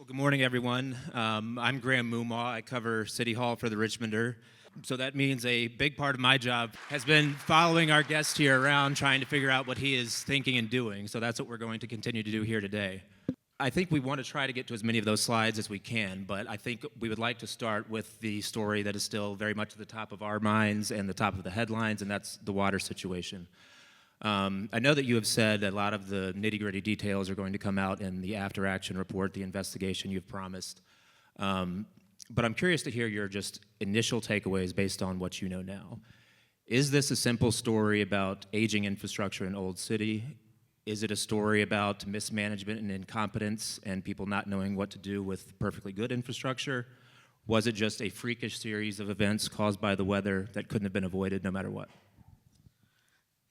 Well, good morning, everyone. I'm Graham Moomaw. I cover City Hall for the Richmonder. So that means a big part of my job has been following our guest here around, trying to figure out what he is thinking and doing. So that's what we're going to continue to do here today. I think we want to try to get to as many of those slides as we can, but I think we would like to start with the story that is still very much at the top of our minds and the top of the headlines, and that's the water situation. I know that you have said that a lot of the nitty-gritty details are going to come out in the after-action report, the investigation you've promised. But I'm curious to hear your just initial takeaways based on what you know now. Is this a simple story about aging infrastructure in Old City? Is it a story about mismanagement and incompetence and people not knowing what to do with perfectly good infrastructure? Was it just a freakish series of events caused by the weather that couldn't have been avoided no matter what?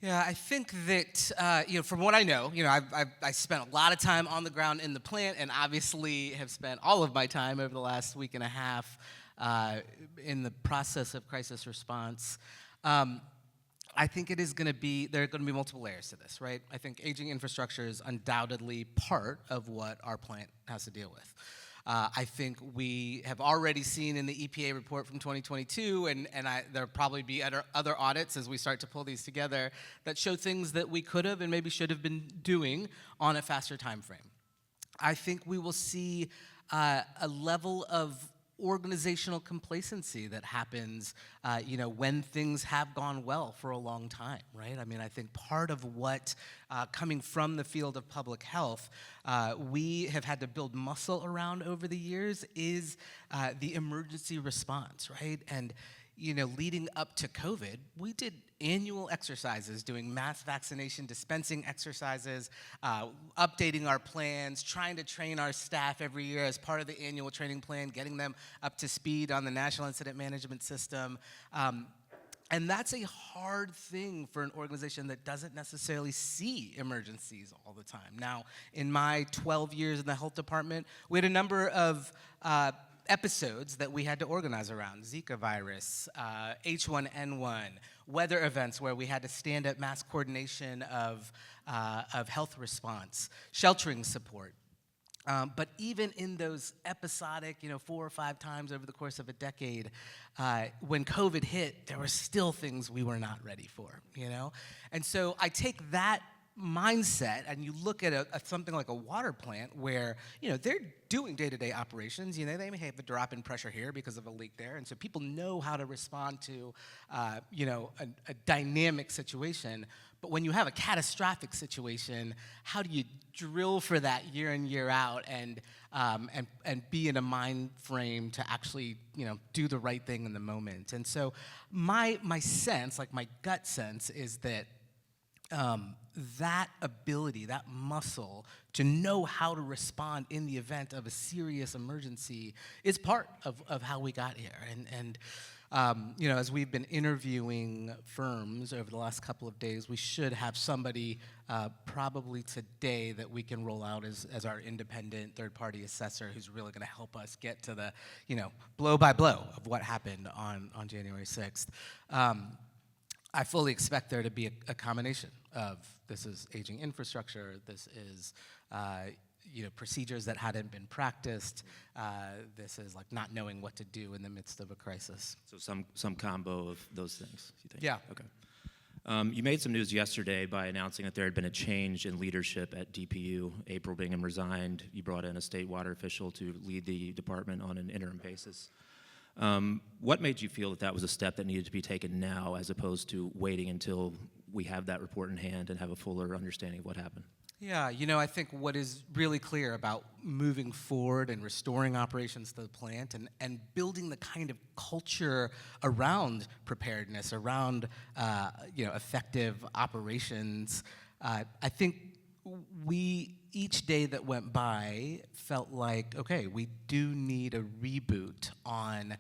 Yeah, I think that, from what I know, I spent a lot of time on the ground in the plant and obviously have spent all of my time over the last week and a half in the process of crisis response. I think there are going to be multiple layers to this, right? I think aging infrastructure is undoubtedly part of what our plant has to deal with. I think we have already seen in the EPA report from 2022, and there'll probably be other audits as we start to pull these together that show things that we could have and maybe should have been doing on a faster time frame. I think we will see a level of organizational complacency that happens, when things have gone well for a long time, right? I mean, I think part of what, coming from the field of public health, we have had to build muscle around over the years is the emergency response, right? And, leading up to COVID, we did annual exercises, doing mass vaccination dispensing exercises, updating our plans, trying to train our staff every year as part of the annual training plan, getting them up to speed on the National Incident Management System. And that's a hard thing for an organization that doesn't necessarily see emergencies all the time. Now, in my 12 years in the health department, we had a number of episodes that we had to organize around: Zika virus, H1N1, weather events where we had to stand up mass coordination of health response, sheltering support. But even in those episodic, 4 or 5 times over the course of a decade, when COVID hit, there were still things we were not ready for, And so I take that mindset, and you look at something like a water plant where, they're doing day-to-day operations. They may have a drop in pressure here because of a leak there, and so people know how to respond to, a dynamic situation. But when you have a catastrophic situation, how do you drill for that year in, year out, and be in a mind frame to actually, do the right thing in the moment? And so my sense, like my gut sense, is that that ability, that muscle to know how to respond in the event of a serious emergency is part of how we got here. And as we've been interviewing firms over the last couple of days, we should have somebody probably today that we can roll out as our independent third-party assessor who's really going to help us get to the, blow by blow of what happened on January 6th. I fully expect there to be a combination of this is aging infrastructure, this is procedures that hadn't been practiced, this is like not knowing what to do in the midst of a crisis. So some combo of those things, you think? Yeah. Okay. You made some news yesterday by announcing that there had been a change in leadership at DPU. April Bingham resigned. You brought in a state water official to lead the department on an interim basis. What made you feel that was a step that needed to be taken now as opposed to waiting until we have that report in hand and have a fuller understanding of what happened? Yeah, I think what is really clear about moving forward and restoring operations to the plant and building the kind of culture around preparedness, around effective operations, I think each day that went by felt like, okay, we do need a reboot on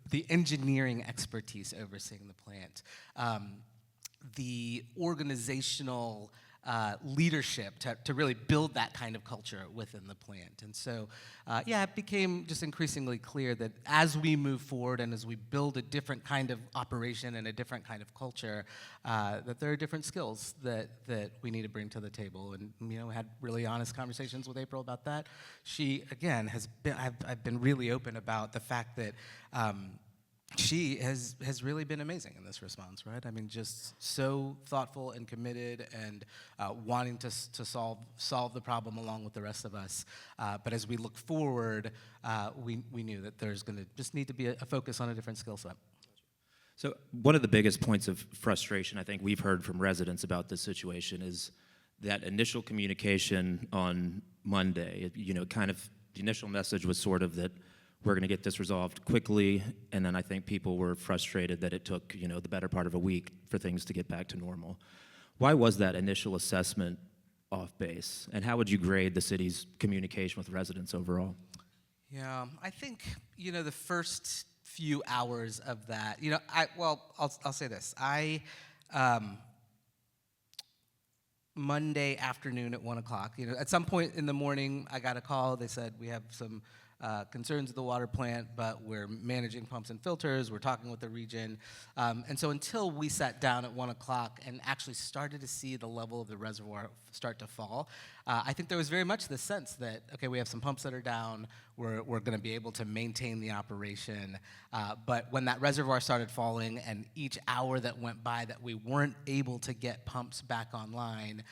the engineering expertise overseeing the plant. The organizational leadership to really build that kind of culture within the plant. And so, it became just increasingly clear that as we move forward and as we build a different kind of operation and a different kind of culture, that there are different skills that we need to bring to the table. And we had really honest conversations with April about that. She, again, has been, I've been really open about the fact that she has really been amazing in this response, right? I mean, just so thoughtful and committed and wanting to solve the problem along with the rest of us. But as we look forward, we knew that there's going to just need to be a focus on a different skill set. So one of the biggest points of frustration I think we've heard from residents about this situation is that initial communication on Monday. Kind of the initial message was sort of that we're going to get this resolved quickly, and then I think people were frustrated that it took, the better part of a week for things to get back to normal. Why was that initial assessment off base, and how would you grade the city's communication with residents overall? Yeah, I think, the first few hours of that, I'll say this. Monday afternoon at 1 o'clock, at some point in the morning, I got a call. They said, we have some concerns with the water plant, but we're managing pumps and filters. We're talking with the region. And so until we sat down at 1 o'clock and actually started to see the level of the reservoir start to fall, I think there was very much the sense that, okay, we have some pumps that are down. We're going to be able to maintain the operation. But when that reservoir started falling and each hour that went by that we weren't able to get pumps back online,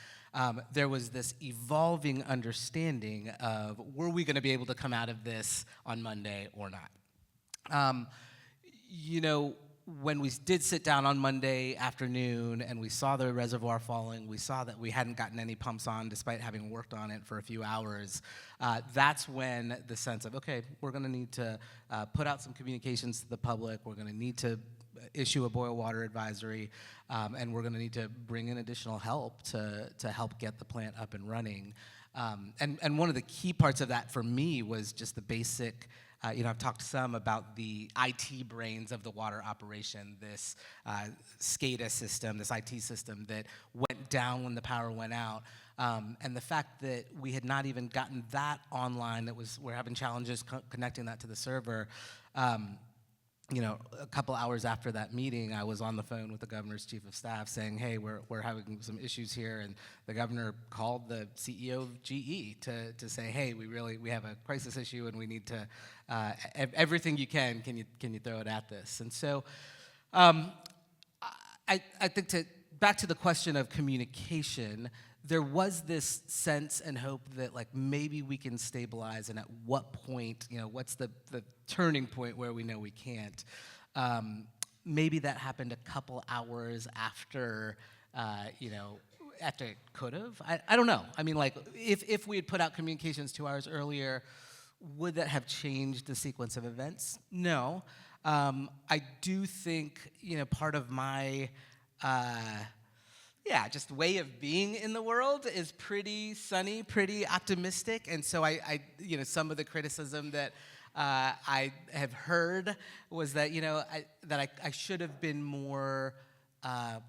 there was this evolving understanding of, were we going to be able to come out of this on Monday or not? When we did sit down on Monday afternoon and we saw the reservoir falling, we saw that we hadn't gotten any pumps on despite having worked on it for a few hours. That's when the sense of, okay, we're going to need to put out some communications to the public. We're going to need to issue a boil water advisory, and we're going to need to bring in additional help to help get the plant up and running. And one of the key parts of that for me was just the basic, I've talked some about the IT brains of the water operation, this SCADA system, this IT system that went down when the power went out. And the fact that we had not even gotten that online, we're having challenges connecting that to the server. A couple hours after that meeting, I was on the phone with the governor's chief of staff saying, hey, we're having some issues here. And the governor called the CEO of GE to say, hey, we have a crisis issue and we need to, everything you can you throw it at this? And so I think back to the question of communication, there was this sense and hope that maybe we can stabilize, and at what point, what's the turning point where we know we can't. Maybe that happened a couple hours after, after it could have. I don't know. I mean, if we had put out communications 2 hours earlier, would that have changed the sequence of events? No. I do think, part of my just way of being in the world is pretty sunny, pretty optimistic. And so I some of the criticism that I have heard was that, I should have been more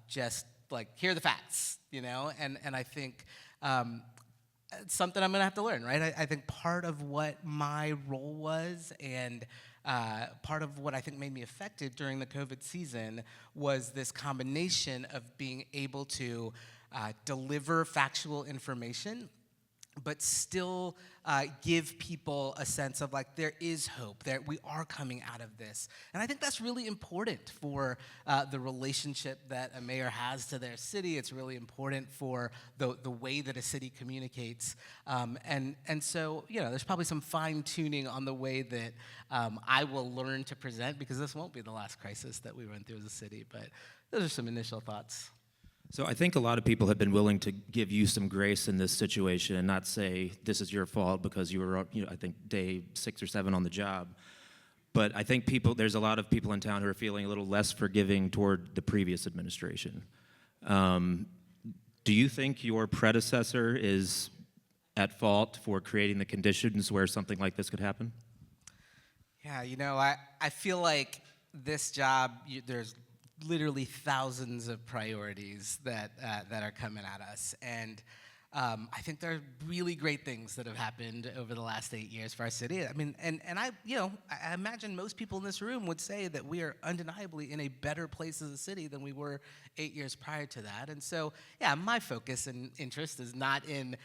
just here are the facts, and I think it's something I'm going to have to learn, right? I think part of what my role was and part of what I think made me effective during the COVID season was this combination of being able to deliver factual information, but still give people a sense of there is hope, that we are coming out of this. And I think that's really important for the relationship that a mayor has to their city. It's really important for the way that a city communicates. And so, there's probably some fine tuning on the way that I will learn to present, because this won't be the last crisis that we run through as a city. But those are some initial thoughts. So I think a lot of people have been willing to give you some grace in this situation and not say this is your fault because you were, I think day 6 or 7 on the job. But I think there's a lot of people in town who are feeling a little less forgiving toward the previous administration. Do you think your predecessor is at fault for creating the conditions where something like this could happen? Yeah, I feel like this job, there's literally thousands of priorities that are coming at us. And I think there are really great things that have happened over the last 8 years for our city. I mean, and I imagine most people in this room would say that we are undeniably in a better place as a city than we were 8 years prior to that. And so, yeah, my focus and interest is not in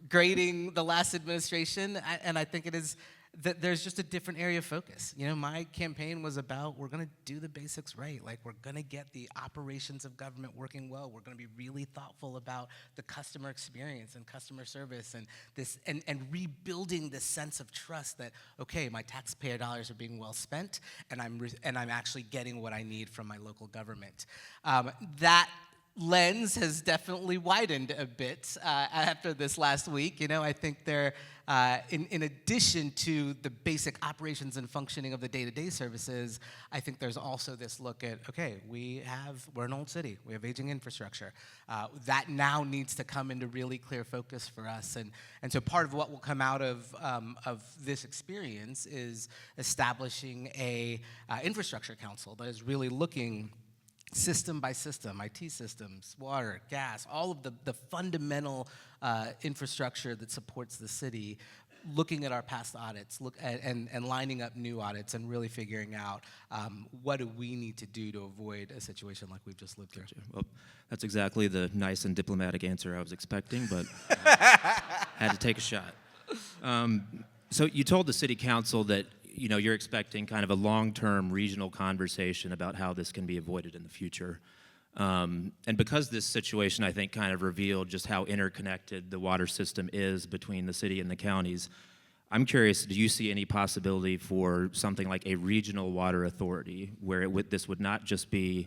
grading the last administration, and I think it is that there's just a different area of focus. My campaign was about, we're going to do the basics right. Like, we're going to get the operations of government working well. We're going to be really thoughtful about the customer experience and customer service and this, and rebuilding this sense of trust that, okay, my taxpayer dollars are being well spent, and I'm actually getting what I need from my local government. That lens has definitely widened a bit after this last week. I think there, in addition to the basic operations and functioning of the day-to-day services, I think there's also this look at, okay, we're an old city. We have aging infrastructure. That now needs to come into really clear focus for us. And so part of what will come out of this experience is establishing a infrastructure council that is really looking system by system, IT systems, water, gas, all of the fundamental infrastructure that supports the city, looking at our past audits, and lining up new audits and really figuring out what do we need to do to avoid a situation like we've just lived through. Well, that's exactly the nice and diplomatic answer I was expecting, but had to take a shot. So you told the city council that you're expecting kind of a long-term regional conversation about how this can be avoided in the future. And because this situation, I think, kind of revealed just how interconnected the water system is between the city and the counties, I'm curious, do you see any possibility for something like a regional water authority where this would not just be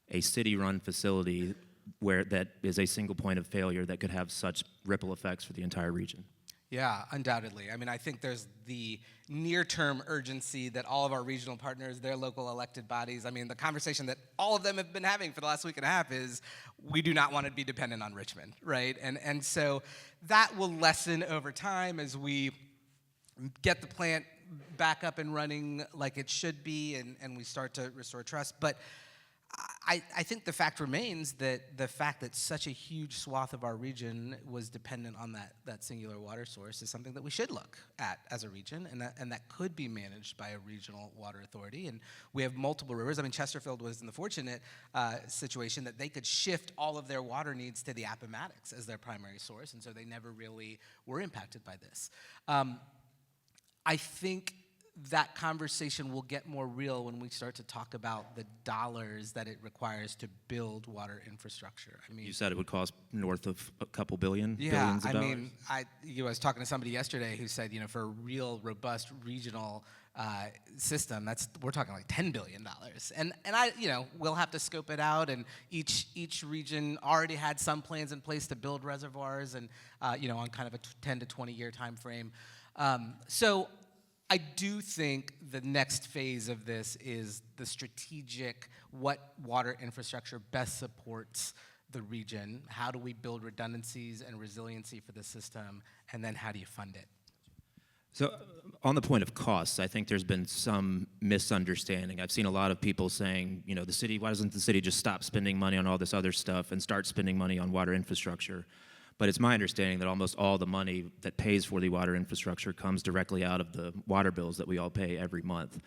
a city-run facility where that is a single point of failure that could have such ripple effects for the entire region? Yeah, undoubtedly. I mean, I think there's the near-term urgency that all of our regional partners, their local elected bodies, I mean, the conversation that all of them have been having for the last week and a half is, we do not want to be dependent on Richmond, right? And so that will lessen over time as we get the plant back up and running like it should be, and we start to restore trust. But I think the fact remains that the fact that such a huge swath of our region was dependent on that singular water source is something that we should look at as a region, and that could be managed by a regional water authority. And we have multiple rivers. I mean, Chesterfield was in the fortunate situation that they could shift all of their water needs to the Appomattox as their primary source, and so they never really were impacted by this. I think that conversation will get more real when we start to talk about the dollars that it requires to build water infrastructure. I mean, you said it would cost north of a couple billion, yeah, billions of dollars. I was talking to somebody yesterday who said, for a real robust regional system, we're talking like $10 billion. And we'll have to scope it out, and each region already had some plans in place to build reservoirs and on kind of a 10 to 20 year time frame. So I do think the next phase of this is the strategic, what water infrastructure best supports the region, how do we build redundancies and resiliency for the system, and then how do you fund it? So on the point of costs, I think there's been some misunderstanding. I've seen a lot of people saying, the city, why doesn't the city just stop spending money on all this other stuff and start spending money on water infrastructure? But it's my understanding that almost all the money that pays for the water infrastructure comes directly out of the water bills that we all pay every month.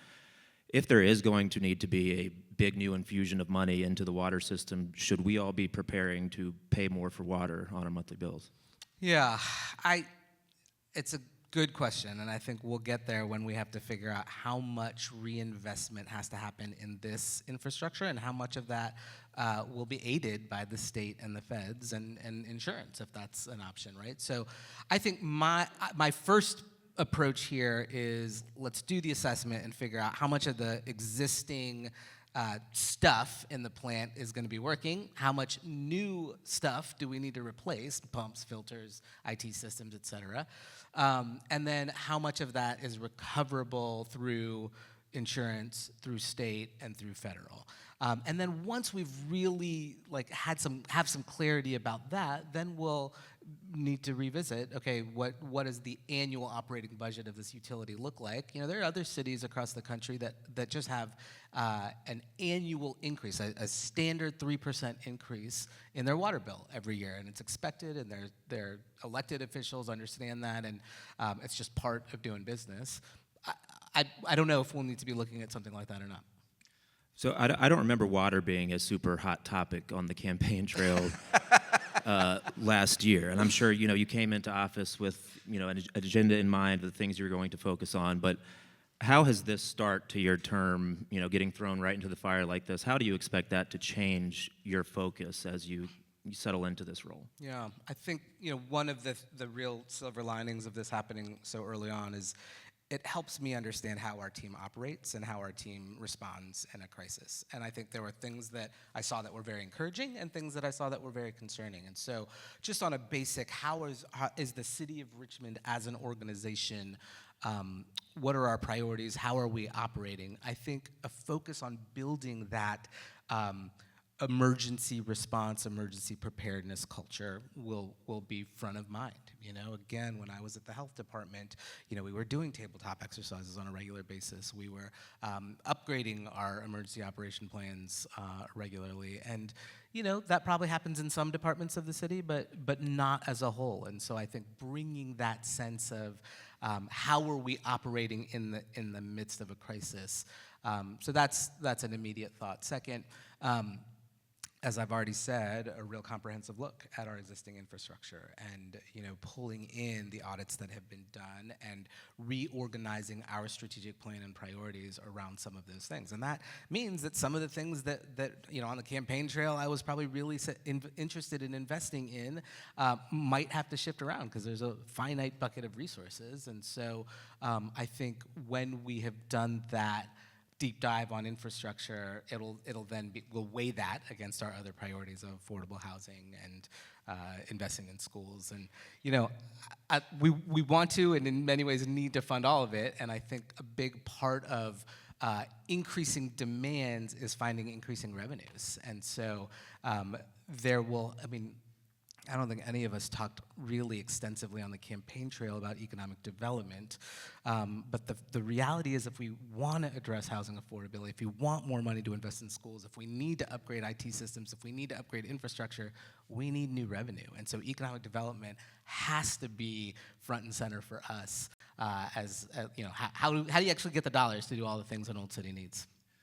If there is going to need to be a big new infusion of money into the water system, should we all be preparing to pay more for water on our monthly bills? Yeah, it's a good question, and I think we'll get there when we have to figure out how much reinvestment has to happen in this infrastructure and how much of that will be aided by the state and the feds and insurance, if that's an option, right? So I think my first approach here is, let's do the assessment and figure out how much of the existing stuff in the plant is going to be working, how much new stuff do we need to replace, pumps, filters, IT systems, et cetera, and then how much of that is recoverable through insurance, through state, and through federal. And then once we've really have some clarity about that, then we'll need to revisit, okay, what does the annual operating budget of this utility look like? There are other cities across the country that just have an annual increase, a standard 3% increase in their water bill every year, and it's expected, and their elected officials understand that, and it's just part of doing business. I don't know if we'll need to be looking at something like that or not. So I don't remember water being a super hot topic on the campaign trail last year, and I'm sure you came into office with an agenda in mind of the things you were going to focus on. But how has this start to your term, getting thrown right into the fire like this? How do you expect that to change your focus as you settle into this role? Yeah, I think one of the real silver linings of this happening so early on is it helps me understand how our team operates and how our team responds in a crisis. And I think there were things that I saw that were very encouraging and things that I saw that were very concerning. And so just on a basic, how is the city of Richmond as an organization, what are our priorities, how are we operating? I think a focus on building that emergency response, emergency preparedness culture will be front of mind. Again, when I was at the health department, we were doing tabletop exercises on a regular basis. We were upgrading our emergency operation plans regularly, and that probably happens in some departments of the city, but not as a whole. And so I think bringing that sense of how are we operating in the midst of a crisis. So that's an immediate thought. Second, as I've already said, a real comprehensive look at our existing infrastructure and pulling in the audits that have been done and reorganizing our strategic plan and priorities around some of those things. And that means that some of the things that on the campaign trail I was probably really interested in investing in might have to shift around because there's a finite bucket of resources. And so I think when we have done that deep dive on infrastructure, we'll weigh that against our other priorities of affordable housing and investing in schools. And we want to, and in many ways need to fund all of it. And I think a big part of increasing demands is finding increasing revenues. And so I don't think any of us talked really extensively on the campaign trail about economic development, but the reality is if we want to address housing affordability, if we want more money to invest in schools, if we need to upgrade IT systems, if we need to upgrade infrastructure, we need new revenue. And so economic development has to be front and center for us how do you actually get the dollars to do all the things an old city needs?